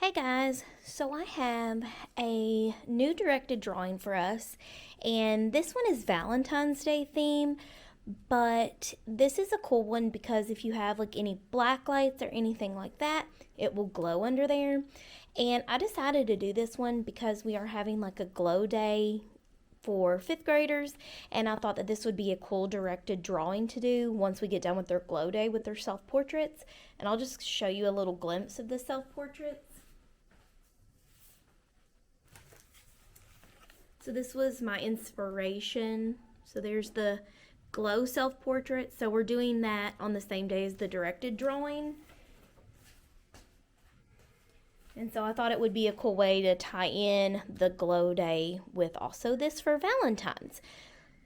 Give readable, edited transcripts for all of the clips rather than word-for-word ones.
Hey guys, so I have a new directed drawing for us, and this one is Valentine's Day theme, but this is a cool one because if you have like any black lights or anything like that, it will glow under there. And I decided to do this one because we are having like a glow day for fifth graders, and I thought that this would be a cool directed drawing to do once we get done with their glow day with their self portraits. And I'll just show you a little glimpse of the self portraits. So this was my inspiration. So there's the glow self-portrait. So we're doing that on the same day as the directed drawing. And so I thought it would be a cool way to tie in the glow day with also this for Valentine's.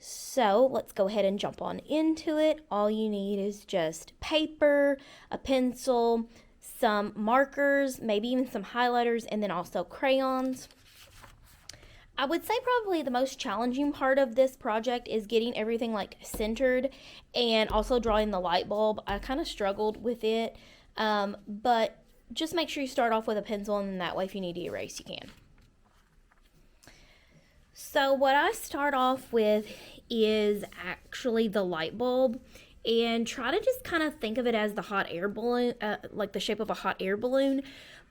So let's go ahead and jump on into it. All you need is just paper, a pencil, some markers, maybe even some highlighters, and then also crayons. I would say probably the most challenging part of this project is getting everything like centered and also drawing the light bulb. I kind of struggled with it, but just make sure you start off with a pencil, and that way if you need to erase, you can. So what I start off with is actually the light bulb, and try to just kind of think of it as the hot air balloon, like the shape of a hot air balloon.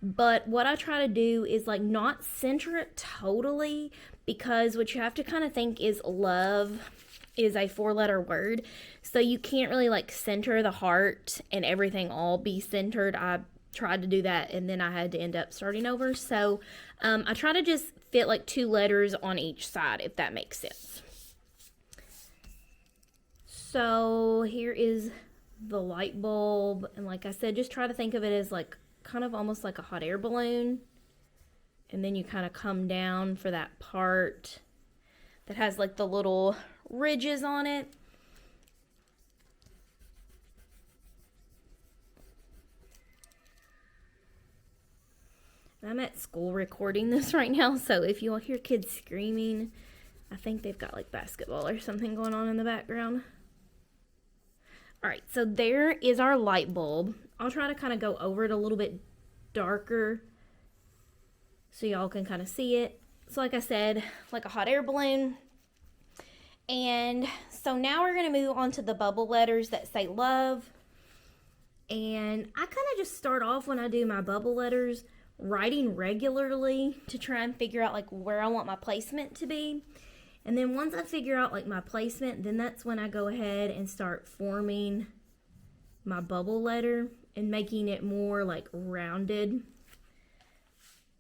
But what I try to do is like not center it totally, because what you have to kind of think is love is a 4-letter word. So you can't really like center the heart and everything all be centered. I tried to do that and then I had to end up starting over. So I try to just fit like 2 letters on each side, if that makes sense. So here is the light bulb. And like I said, just try to think of it as like kind of almost like a hot air balloon, and then you kind of come down for that part that has like the little ridges on it. I'm at school recording this right now, so if you'll hear kids screaming, I think they've got like basketball or something going on in the background. Alright, so there is our light bulb. I'll try to kind of go over it a little bit darker so y'all can kind of see it. So like I said, like a hot air balloon. And so now we're going to move on to the bubble letters that say love. And I kind of just start off when I do my bubble letters writing regularly to try and figure out like where I want my placement to be. And then once I figure out like my placement, then that's when I go ahead and start forming my bubble letter and making it more like rounded.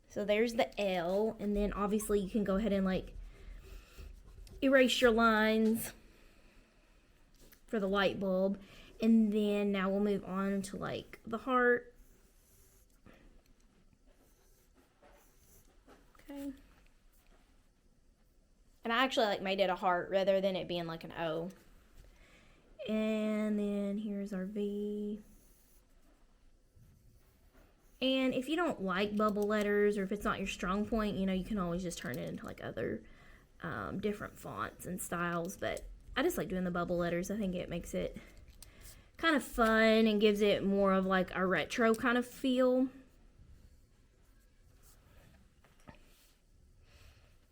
So there's the L, and then obviously you can go ahead and like erase your lines for the light bulb. And then now we'll move on to like the heart. Okay. And I actually like made it a heart rather than it being like an O. And then here's our V. And if you don't like bubble letters, or if it's not your strong point, you know, you can always just turn it into like other different fonts and styles. But I just like doing the bubble letters. I think it makes it kind of fun and gives it more of like a retro kind of feel.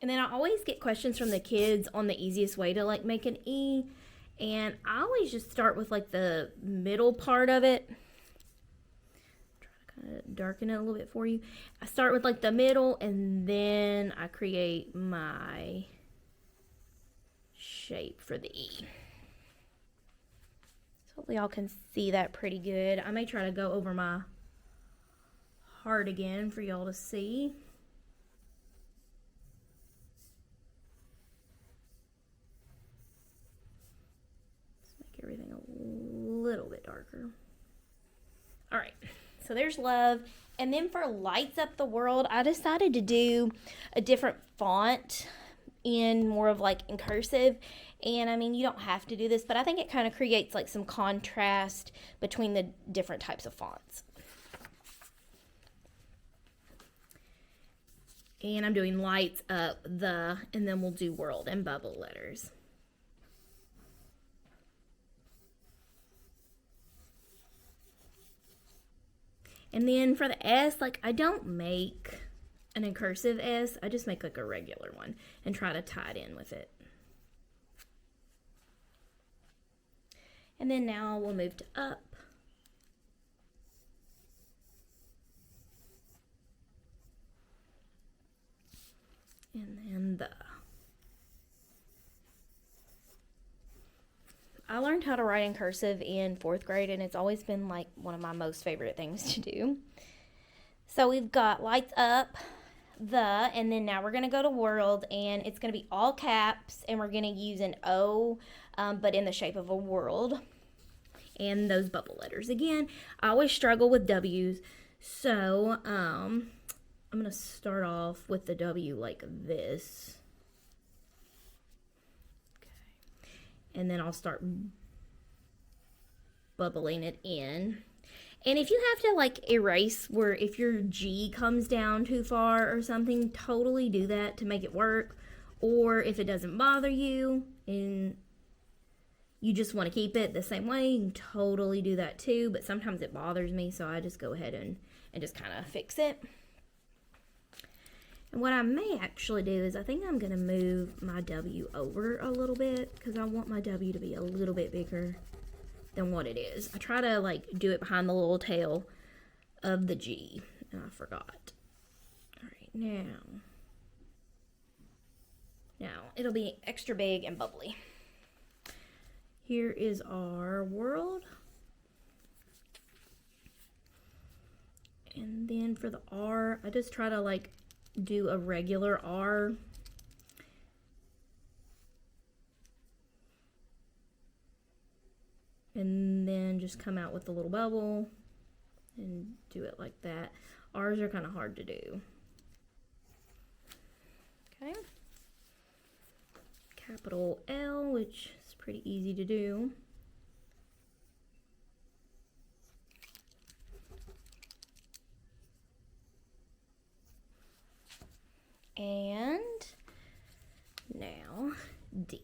And then I always get questions from the kids on the easiest way to like make an E. And I always just start with like the middle part of it. Try to kind of darken it a little bit for you. I start with like the middle, and then I create my shape for the E. So hopefully y'all can see that pretty good. I may try to go over my heart again for y'all to see. Everything a little bit darker. All right, so there's love. And then for lights up the world, I decided to do a different font in more of like in cursive. And I mean, you don't have to do this, but I think it kind of creates like some contrast between the different types of fonts. And I'm doing lights up the, and then we'll do world and bubble letters. And then for the S, like I don't make an incursive S, I just make like a regular one and try to tie it in with it. And then now we'll move to up. And then the. I learned how to write in cursive in 4th grade, and it's always been like one of my most favorite things to do. So we've got lights up, and then now we're going to go to world, and it's going to be all caps, and we're going to use an O, but in the shape of a world. And those bubble letters. Again, I always struggle with W's, so I'm going to start off with the W like this. Okay. And then I'll start bubbling it in. And if you have to like erase where if your G comes down too far or something, totally do that to make it work. Or if it doesn't bother you and you just want to keep it the same way, you can totally do that too. But sometimes it bothers me, so I just go ahead and just kind of fix it. And what I may actually do is I think I'm going to move my W over a little bit because I want my W to be a little bit bigger than what it is. I try to like do it behind the little tail of the G, and I forgot. All right, now it'll be extra big and bubbly. Here is our world. And then for the R, I just try to like do a regular R. And then just come out with the little bubble and do it like that. R's are kind of hard to do. Okay. Capital L, which is pretty easy to do. And now D.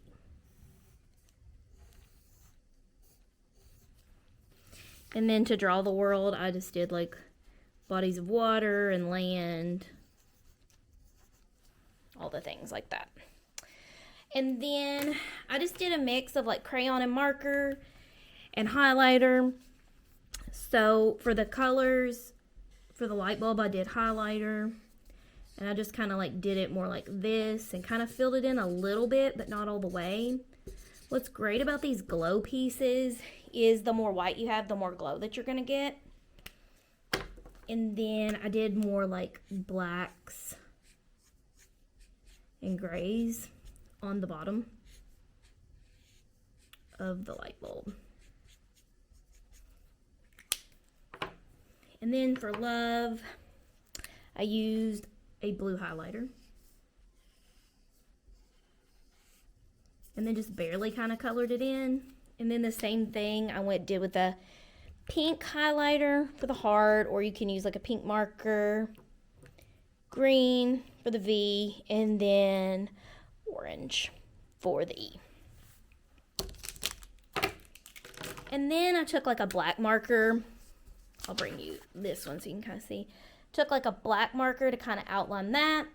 And then to draw the world, I just did like bodies of water and land, all the things like that. And then I just did a mix of like crayon and marker and highlighter. So for the colors, for the light bulb, I did highlighter. And I just kind of like did it more like this and kind of filled it in a little bit, but not all the way. What's great about these glow pieces is the more white you have, the more glow that you're going to get. And then I did more like blacks and grays on the bottom of the light bulb. And then for love, I used a blue highlighter. And then just barely kind of colored it in. And then the same thing I did with the pink highlighter for the heart, or you can use like a pink marker, green for the V, and then orange for the E. And then I took like a black marker. I'll bring you this one so you can kind of see. Took like a black marker to kind of outline that.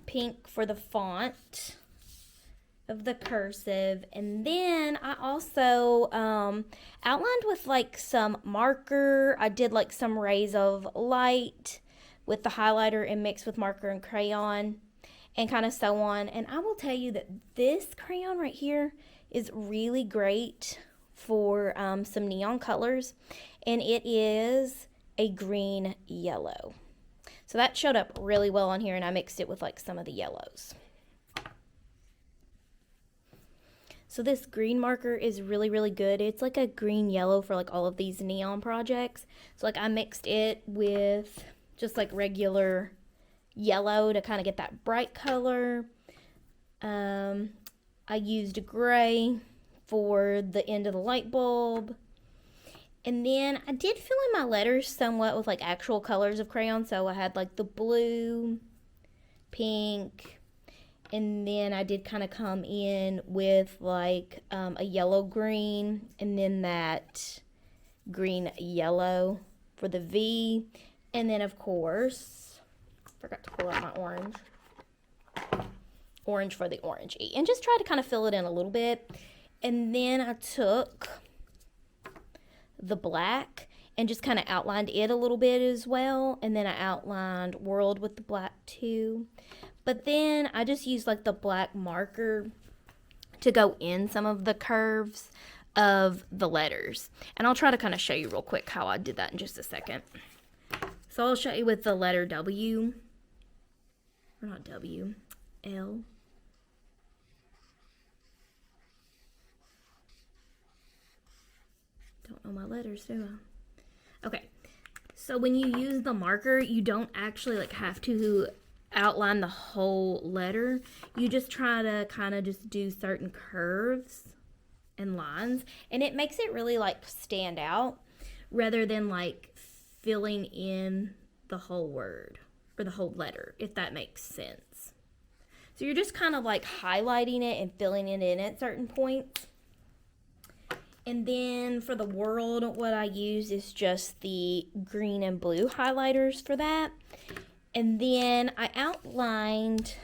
Pink for the font of the cursive. And then I also outlined with like some marker. I did like some rays of light with the highlighter and mixed with marker and crayon and kind of so on. And I will tell you that this crayon right here is really great for some neon colors. And it is a green yellow. So that showed up really well on here, and I mixed it with like some of the yellows. So this green marker is really, really good. It's like a green yellow for like all of these neon projects. So like I mixed it with just like regular yellow to kind of get that bright color. I used gray for the end of the light bulb. And then I did fill in my letters somewhat with like actual colors of crayon. So I had like the blue, pink, and then I did kind of come in with like a yellow green, and then that green, yellow for the V. And then, of course, forgot to pull out my orange. Orange for the orange E. And just try to kind of fill it in a little bit. And then I took the black and just kind of outlined it a little bit as well. And then I outlined world with the black too. But then I just used like the black marker to go in some of the curves of the letters. And I'll try to kind of show you real quick how I did that in just a second. So I'll show you with the letter W, or not W, L. Don't know my letters, do I? Okay, so when you use the marker, you don't actually like have to outline the whole letter. You just try to kind of just do certain curves and lines, and it makes it really like stand out rather than like filling in the whole word or the whole letter, if that makes sense. So you're just kind of like highlighting it and filling it in at certain points. And then for the world, what I use is just the green and blue highlighters for that. And then I outlined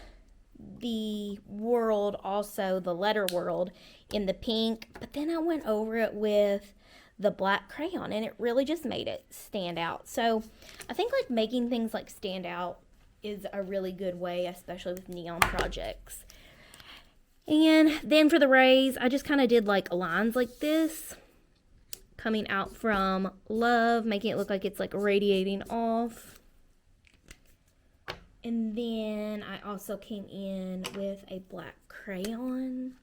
the world, also the letter world, in the pink, but then I went over it with the black crayon, and it really just made it stand out. So I think like making things like stand out is a really good way, especially with neon projects. And then for the rays, I just kind of did like lines like this coming out from love, making it look like it's like radiating off. And then I also came in with a black crayon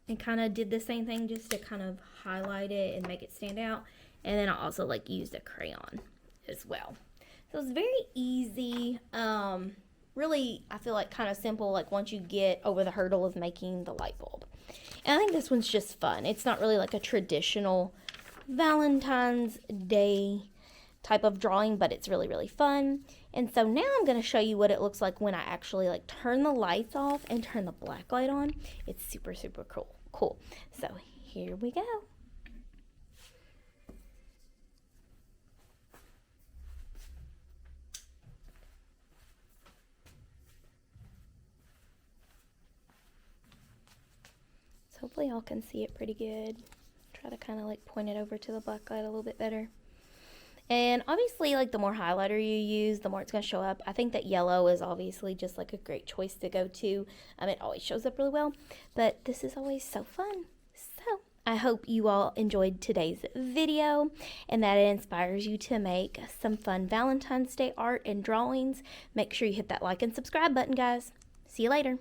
and kind of did the same thing just to kind of highlight it and make it stand out. And then I also like used a crayon as well. So it's very easy. Really, I feel like kind of simple, like once you get over the hurdle of making the light bulb. And I think this one's just fun. It's not really like a traditional Valentine's Day type of drawing, but it's really, really fun. And so now I'm going to show you what it looks like when I actually like turn the lights off and turn the black light on. It's super, super cool. So here we go. So hopefully y'all can see it pretty good. Try to kind of like point it over to the black light a little bit better. And obviously, like the more highlighter you use, the more it's going to show up. I think that yellow is obviously just like a great choice to go to. It always shows up really well, but this is always so fun. So I hope you all enjoyed today's video and that it inspires you to make some fun Valentine's Day art and drawings. Make sure you hit that like and subscribe button, guys. See you later.